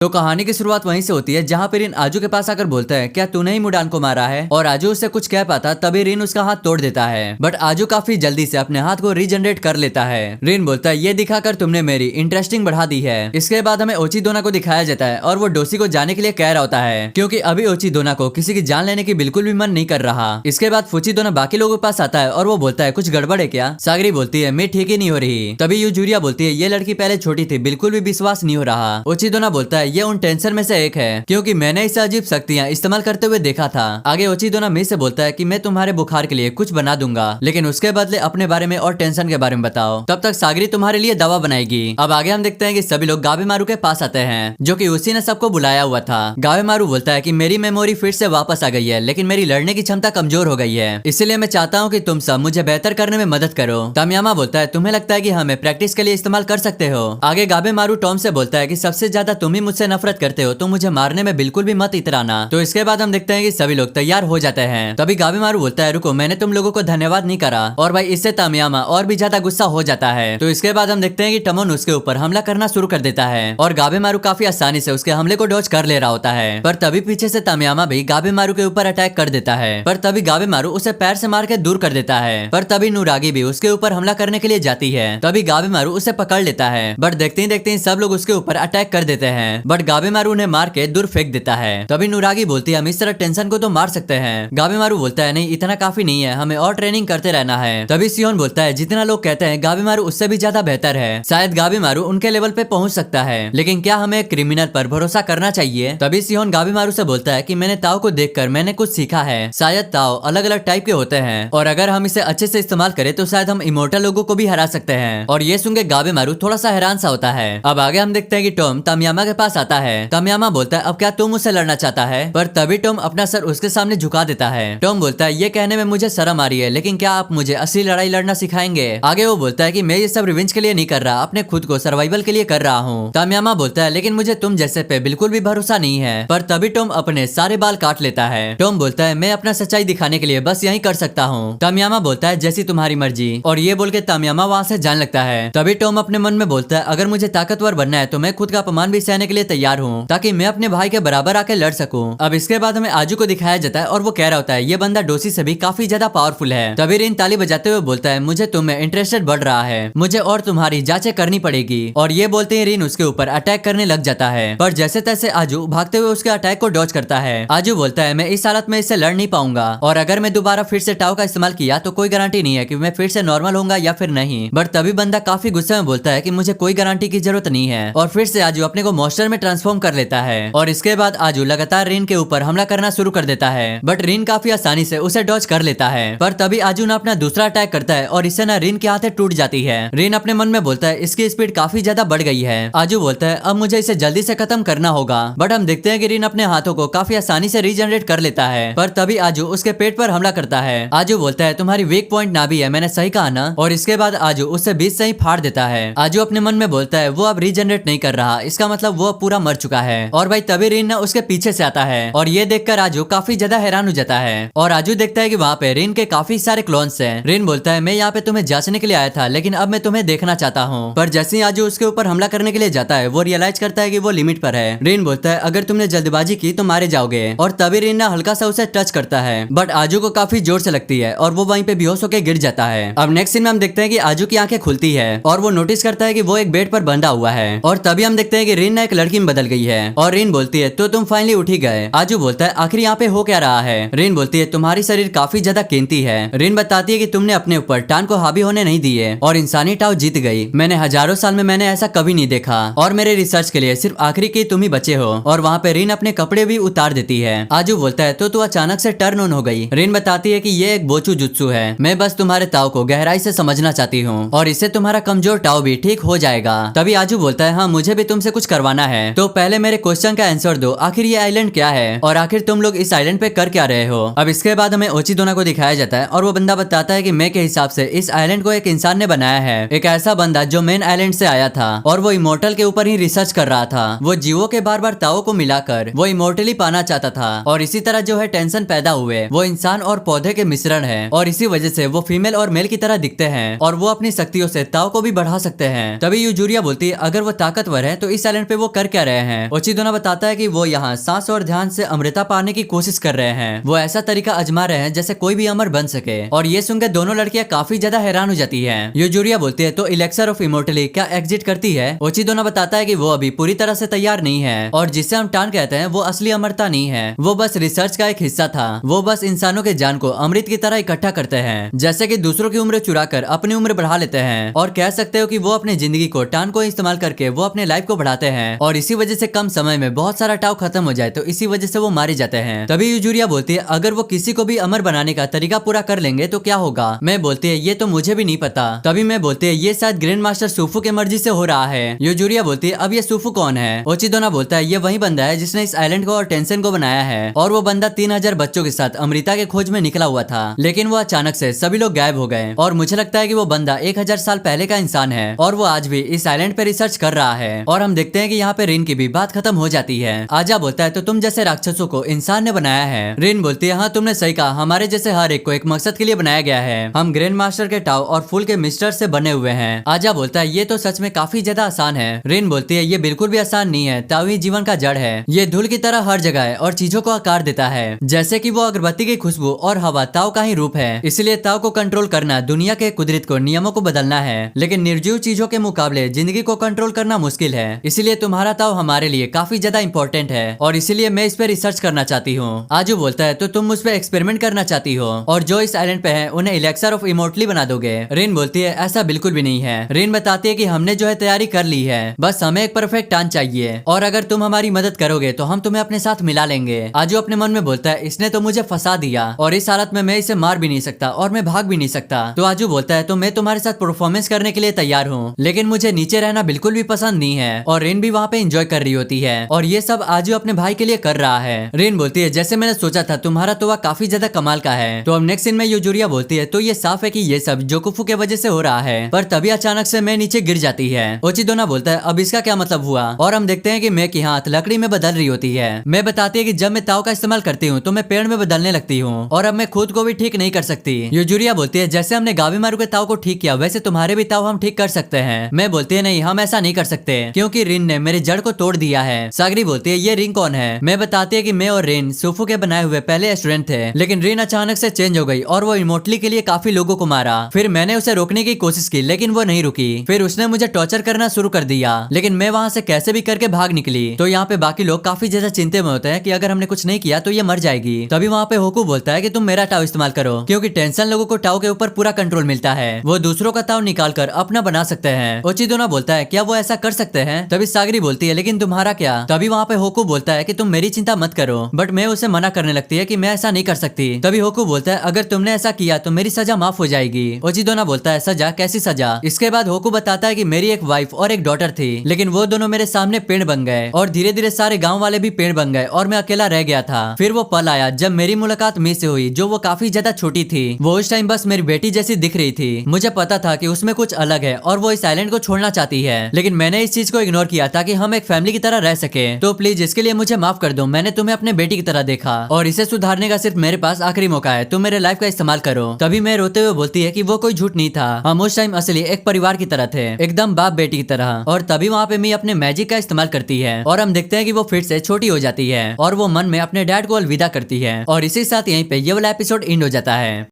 तो कहानी की शुरुआत वहीं से होती है जहाँ पे रिन आजू के पास आकर बोलता है क्या तूने ही मुडान को मारा है, और आजू उससे कुछ कह पाता तभी रिन उसका हाथ तोड़ देता है। बट आजू काफी जल्दी से अपने हाथ को रीजनरेट कर लेता है। रिन बोलता है ये दिखाकर तुमने मेरी इंटरेस्टिंग बढ़ा दी है। इसके बाद हमें ओचिदोना को दिखाया जाता है और वो डोसी को जाने के लिए कह रहा होता है क्योंकि अभी ओचिदोना को किसी की जान लेने की बिल्कुल भी मन नहीं कर रहा। इसके बाद फुचिदोना बाकी लोगों के पास आता है और वो बोलता है कुछ गड़बड़ है क्या। सागरी बोलती है मैं ठीक ही नहीं हो रही। तभी यूजुरिया बोलती है ये लड़की पहले छोटी थी, बिल्कुल भी विश्वास नहीं हो रहा। ओचिदोना बोलता है ये उन टेंशन में से एक है क्योंकि मैंने इसे अजीब शक्तियां इस्तेमाल करते हुए देखा था। आगे ओचिदोना मी से बोलता है कि मैं तुम्हारे बुखार के लिए कुछ बना दूंगा, लेकिन उसके बदले अपने बारे में और टेंशन के बारे में बताओ, तब तक सागरी तुम्हारे लिए दवा बनाएगी। अब आगे हम देखते हैं कि सभी लोग गाबेमारू के पास आते हैं जो कि उसी ने सबको बुलाया हुआ था। गाबेमारू बोलता है कि मेरी मेमोरी फिर से वापस आ गई है, लेकिन मेरी लड़ने की क्षमता कमजोर हो गई है, इसलिए मैं चाहता हूँ कि तुम सब मुझे बेहतर करने में मदद करो। तामियामा बोलता है तुम्हें लगता है कि हमें प्रैक्टिस के लिए इस्तेमाल कर सकते हो। आगे गाबेमारू टॉम से बोलता है कि सबसे ज्यादा तुम ही मुझसे नफरत करते हो तो मुझे मारने में बिल्कुल भी मत इतराना। तो इसके बाद हम देखते हैं कि सभी लोग तैयार हो जाते हैं। तभी गाबेमारू बोलता है रुको, मैंने तुम लोगों को धन्यवाद नहीं करा, और भाई इससे तामियामा और भी ज्यादा गुस्सा हो जाता है। तो इसके बाद हम देखते हैं कि टमोन उसके ऊपर हमला करना शुरू कर देता है और गाबेमारू काफी आसानी से उसके हमले को डॉज कर ले रहा होता है। पर तभी पीछे से तामियामा भी गाबेमारू के ऊपर अटैक कर देता है, पर तभी गाबेमारू उसे पैर से मार के दूर कर देता है। पर तभी नुरागी भी उसके ऊपर हमला करने के लिए जाती है, तभी गाबेमारू उसे पकड़ लेता है। बट देखते ही सब लोग उसके ऊपर अटैक कर देते हैं, बट गाबेमारू उन्हें मार के दूर फेंक देता है। तभी नुरागी बोलती है हम इस तरह टेंशन को तो मार सकते हैं। गाबेमारू बोलता है नहीं, इतना काफी नहीं है, हमें और ट्रेनिंग करते रहना है। तभी सियोन बोलता है जितना लोग कहते हैं गाबेमारू उससे भी ज्यादा बेहतर है, शायद गाबेमारू उनके लेवल पे पहुंच सकता है, लेकिन क्या हमें क्रिमिनल पर भरोसा करना चाहिए। तभी सियोन गाबेमारू से बोलता है कि मैंने ताओ को देखकर मैंने कुछ सीखा है, शायद ताओ अलग अलग टाइप के होते हैं और अगर हम इसे अच्छे से इस्तेमाल करें तो शायद हम इमोर्टल लोगों को भी हरा सकते हैं। और ये सुन के गाबेमारू थोड़ा सा हैरान सा होता है। अब आगे हम देखते हैं कि टॉम तामियामा के पास आता है। तामियामा बोलता है अब क्या तुम मुझसे लड़ना चाहता है, पर तभी टॉम अपना सर उसके सामने झुका देता है। टॉम बोलता है ये कहने में मुझे शर्म आ रही है, लेकिन क्या आप मुझे असली लड़ाई लड़ना सिखाएंगे। आगे वो बोलता है कि मैं ये सब रिवेंज के लिए नहीं कर रहा, अपने खुद को सर्वाइवल के लिए कर रहा हूँ। तामियामा बोलता है लेकिन मुझे तुम जैसे पे बिल्कुल भी भरोसा नहीं है। पर तभी टॉम अपने सारे बाल काट लेता है। टॉम बोलता है मैं अपना सच्चाई दिखाने के लिए बस यही कर सकता हूँ। तामियामा बोलता है जैसी तुम्हारी मर्जी, और ये बोल के तामियामा वहाँ से जाने लगता है। तभी टॉम अपने मन में बोलता है अगर मुझे ताकतवर बनना है तो मैं खुद का अपमान भी सहने के लिए तैयार हूँ, ताकि मैं अपने भाई के बराबर आके लड़ सकूं। अब इसके बाद हमें आजू को दिखाया जाता है और वो कह रहा होता है ये बंदा डोसी से भी काफी ज्यादा पावरफुल है। तभी रिन ताली बजाते हुए बोलता है मुझे तुम में इंटरेस्टेड बढ़ रहा है, मुझे और तुम्हारी जांचें करनी पड़ेगी। और ये बोलते ही रिन उसके ऊपर अटैक करने लग जाता है, पर जैसे तैसे आजू भागते हुए उसके अटैक को डॉज करता है। आजू बोलता है मैं इस हालत में इससे लड़ नहीं पाऊंगा, और अगर मैं दोबारा फिर से टाओ का इस्तेमाल किया तो कोई गारंटी नहीं है कि मैं फिर से नॉर्मल होऊंगा या फिर नहीं। बट तभी बंदा काफी गुस्से में बोलता है कि मुझे कोई गारंटी की जरूरत नहीं है, और फिर से आजू अपने को मॉन्स्टर में ट्रांसफॉर्म कर लेता है। और इसके बाद आजू लगातार रिन के ऊपर हमला करना शुरू कर देता है, बट रिन काफी आसानी से उसे डॉज कर लेता है। पर तभी आजू ना अपना दूसरा अटैक करता है और इससे ना रिन की हाथें टूट जाती है। रिन अपने मन में बोलता है इसकी स्पीड काफी ज्यादा बढ़ गई है। आजू बोलता है अब मुझे इसे जल्दी से खत्म करना होगा, बट हम देखते हैं कि रिन अपने हाथों को काफी आसानी से रीजनरेट कर लेता है। पर तभी आजू उसके पेट पर हमला करता है। आजू बोलता है तुम्हारी वीक पॉइंट ना भी है, मैंने सही कहा ना। और इसके बाद आजू उससे बीच से ही फाड़ देता है। आजू अपने मन में बोलता है वो अब रीजनरेट नहीं कर रहा, इसका मतलब वो पूरा मर चुका है। और भाई तभी रिन ना उसके पीछे से आता है, और ये देखकर आजू काफी ज्यादा हैरान हो जाता है। और आजू देखता है कि वहाँ पे रिन के काफी सारे क्लोन्स हैं। रिन बोलता है मैं यहाँ पे तुम्हें जांचने के लिए आया था, लेकिन अब मैं तुम्हें देखना चाहता हूँ। पर जैसे ही आजू उसके ऊपर हमला करने के लिए जाता है वो रियलाइज करता है कि वो लिमिट पर है। रिन बोलता है अगर तुमने जल्दबाजी की तो मारे जाओगे। और तभी रिन ना हल्का सा उसे टच करता है, बट आजू को काफी जोर से लगती है और वो वहीं पे बेहोश होकर गिर जाता है। अब नेक्स्ट सीन में हम देखते हैं कि आजू की आंखें खुलती है और वो नोटिस करता है कि वो एक बेड पर बंधा हुआ है। और तभी हम देखते हैं कि रिन ना एक लड़की में बदल गई है। और रिन बोलती है तो तुम फाइनली उठ ही गए। आजू बोलता है आखिर यहाँ पे हो क्या रहा है। रिन बोलती है तुम्हारी शरीर काफी ज्यादा कीमती है। रिन बताती है कि तुमने अपने ऊपर टान को हावी होने नहीं दिए और इंसानी टाव जीत गई। मैंने हजारों साल में मैंने ऐसा कभी नहीं देखा, और मेरे रिसर्च के लिए सिर्फ आखिरी की तुम ही बचे हो। और वहाँ पे रिन अपने कपड़े भी उतार देती है। आजू बोलता है तो तू अचानक से टर्न ऑन हो गई। रिन बताती है कि ये एक बोचू जुत्सु है, मैं बस तुम्हारे ताव को गहराई से समझना चाहती हूँ और इससे तुम्हारा कमजोर टाव भी ठीक हो जाएगा। तभी आजू बोलता है हाँ मुझे भी तुमसे कुछ करवाना है, तो पहले मेरे क्वेश्चन का आंसर दो, आखिर ये आइलैंड क्या है और आखिर तुम लोग इस आइलैंड पे कर क्या रहे हो। अब इसके बाद हमें ओचिदोना को दिखाया जाता है और वो बंदा बताता है कि मैं के हिसाब से इस आइलैंड को एक इंसान ने बनाया है, एक ऐसा बंदा जो मेन आइलैंड से आया था और वो इमोर्टल के ऊपर ही रिसर्च कर रहा था। वो जीवों के बार बार ताओ को मिलाकर वो इमोर्टली पाना चाहता था, और इसी तरह जो है टेंशन पैदा हुए वो इंसान और पौधे के मिश्रण है, और इसी वजह से वो फीमेल और मेल की तरह दिखते हैं और वो अपनी शक्तियों से ताओ को भी बढ़ा सकते हैं। तभी यूजुरिया बोलती है अगर वो ताकतवर है तो इस आइलैंड पे वो कर क्या रहे हैं। ओचिदोना बताता है कि वो यहाँ सांस और ध्यान से अमृता पाने की कोशिश कर रहे हैं। वो ऐसा तरीका आजमा रहे हैं जैसे कोई भी अमर बन सके। और ये सुनकर दोनों लड़कियां काफी ज्यादा हैरान हो जाती है। यूजुरिया बोलती है तो इलेक्सर ऑफ इमोर्टली क्या एग्जिट करती है। ओचिदोना बताता है कि वो अभी पूरी तरह से तैयार नहीं है और जिसे हम टान कहते हैं वो असली अमरता नहीं है, वो बस रिसर्च का एक हिस्सा था। वो बस इंसानों के जान को अमृत की तरह इकट्ठा करते हैं, जैसे कि दूसरों की उम्र चुराकर अपनी उम्र बढ़ा लेते हैं। और कह सकते हो कि वो अपनी जिंदगी को टान को इस्तेमाल करके वो अपने लाइफ को बढ़ाते हैं और इसी वजह से कम समय में बहुत सारा टाव खत्म हो जाए तो इसी वजह से वो मारे जाते हैं। तभी यूजुरिया बोलती है अगर वो किसी को भी अमर बनाने का तरीका पूरा कर लेंगे तो क्या होगा। मैं बोलती है ये तो मुझे भी नहीं पता। तभी मैं बोलती है ये शायद ग्रैंड मास्टर सूफू की मर्जी से हो रहा है। यूजुरिया बोलती है अब ये सूफू कौन है। ओचिदोना बोलता है ये वही बंदा है जिसने इस आइलैंड को और टेंशन को बनाया है और वो बंदा 3000 बच्चों के साथ अमृता के खोज में निकला हुआ था, लेकिन वो अचानक से सभी लोग गायब हो गए और मुझे लगता है कि वो बंदा 1000 साल पहले का इंसान है और वो आज भी इस आइलैंड पे रिसर्च कर रहा है। और हम देखते हैं कि यहाँ पे रिन की भी बात खत्म हो जाती है। आजा बोलता है तो तुम जैसे राक्षसों को इंसान ने बनाया है। रिन बोलती है हाँ तुमने सही कहा, हमारे जैसे हर एक को एक मकसद के लिए बनाया गया है। हम ग्रैंड मास्टर के टाव और फूल के मिस्टर से बने हुए हैं। आजा बोलता है ये तो सच में काफी ज्यादा आसान है। रिन बोलती है ये बिल्कुल भी आसान नहीं है, ताव ही जीवन का जड़ है। ये धूल की तरह हर जगह है और चीजों को आकार देता है, जैसे कि वो अगरबत्ती की खुशबू और हवा ताव का ही रूप है। इसलिए ताव को कंट्रोल करना दुनिया के कुदरत को नियमों को बदलना है, लेकिन निर्जीव चीजों के मुकाबले जिंदगी को कंट्रोल करना मुश्किल है। इसलिए तुम्हारा ताव हमारे लिए काफी ज्यादा इंपॉर्टेंट है और इसीलिए मैं इस पे रिसर्च करना चाहती हूँ। आजू बोलता है तो तुम मुझ पे एक्सपेरिमेंट करना चाहती हो और जो इस आइलैंड पे है उन्हें इलेक्सर ऑफ इमोर्टली बना दोगे। रिन बोलती है ऐसा बिल्कुल भी नहीं है। रिन बताती है कि हमने जो है तैयारी कर ली है, बस हमें एक परफेक्ट टान चाहिए और अगर तुम हमारी मदद करोगे तो हम तुम्हें अपने साथ मिला लेंगे। आजू अपने मन में बोलता है इसने तो मुझे फंसा दिया और इस हालत में मैं इसे मार भी नहीं सकता और मैं भाग भी नहीं सकता। तो आजू बोलता है तो मैं तुम्हारे साथ परफॉर्मेंस करने के लिए तैयार हूँ, लेकिन मुझे नीचे रहना बिल्कुल भी पसंद नहीं है। और रिन भी वहाँ पे एंजॉय कर रही होती है और ये सब आजू अपने भाई के लिए कर रहा है। रिन बोलती है जैसे मैंने सोचा था तुम्हारा तोवा काफी ज्यादा कमाल का है। तो अब नेक्स्ट सीन में यूजुरिया बोलती है तो ये साफ है कि ये सब जोकुफू के वजह से हो रहा है, पर तभी अचानक से मैं नीचे गिर जाती है। ओचिदोना बोलता है अब इसका क्या मतलब हुआ और हम देखते हैं कि मैं की हाथ लकड़ी में बदल रही होती है। मैं बताती है कि जब मैं ताव का इस्तेमाल करती हूँ तो मैं पेड़ में बदलने लगती हूँ और अब मैं खुद को भी ठीक नहीं कर सकती। यूजुरिया बोलती है जैसे हमने गावीमारू के ताव को ठीक किया वैसे तुम्हारे भी ताव हम ठीक कर सकते हैं। मैं बोलती है नहीं हम ऐसा नहीं कर सकते क्योंकि रिन ने मेरे जड़ को तोड़ दिया है। सागरी बोलती है ये रिन कौन है। मैं बताती है कि मैं और रिन सूफू के बनाए हुए पहले स्टूडेंट थे, लेकिन रिन अचानक से चेंज हो गई और वो इमोटली के लिए काफी लोगों को मारा। फिर मैंने उसे रोकने की कोशिश की लेकिन वो नहीं रुकी। फिर उसने मुझे टॉर्चर करना शुरू कर दिया, लेकिन मैं वहाँ से कैसे भी करके भाग निकली। तो यहाँ पे बाकी लोग काफी ज्यादा चिंता में होते हैं कि अगर हमने कुछ नहीं किया तो ये मर जाएगी। तभी वहाँ पे होकू बोलता है कि तुम मेरा टाव इस्तेमाल करो क्योंकि टेंशन लोगों को टाव के ऊपर पूरा कंट्रोल मिलता है, वो दूसरों का ताव निकाल कर अपना बना सकते हैं। ओचिदोना बोलता है क्या वो ऐसा कर सकते हैं। तभी सागरी बोलती है लेकिन तुम्हारा क्या। तभी वहाँ पे होकू बोलता है कि तुम मेरी चिंता मत करो, बट मैं उसे मना करने लगती है कि मैं ऐसा नहीं कर सकती। तभी होकू बोलता है अगर तुमने ऐसा किया तो मेरी सजा माफ हो जाएगी। ओचिदोना बोलता है सजा, कैसी सजा। इसके बाद होकू बताता है कि मेरी एक वाइफ और एक डॉटर थी, लेकिन वो दोनों मेरे सामने पेड़ बन गए और धीरे धीरे सारे गाँव वाले भी पेड़ बन गए और मैं अकेला रह गया था। फिर वो पल आया जब मेरी मुलाकात मी से हुई, जो वो काफी ज्यादा छोटी थी। वो उस टाइम बस मेरी बेटी जैसी दिख रही थी। मुझे पता था कि उसमें कुछ अलग है और वो इस आइलैंड को छोड़ना चाहती है, लेकिन मैंने इस चीज को इग्नोर किया ताकि हम एक फैमिली की तरह रह सके। तो प्लीज इसके लिए मुझे माफ कर दो, मैंने तुम्हें अपने बेटी की तरह देखा और इसे सुधारने का सिर्फ मेरे पास आखिरी मौका है, तुम मेरे लाइफ का इस्तेमाल करो। तभी मैं रोते हुए बोलती है कि वो कोई झूठ नहीं था, हम उस टाइम असली एक परिवार की तरह थे, एकदम बाप बेटी की तरह। और तभी वहाँ पे मी अपने मैजिक का इस्तेमाल करती है और हम देखते हैं कि वो फिर से छोटी हो जाती है और वो मन में अपने डैड को अलविदा करती है। और इसी साथ यहीं पे ये वाला एपिसोड एंड हो जाता है।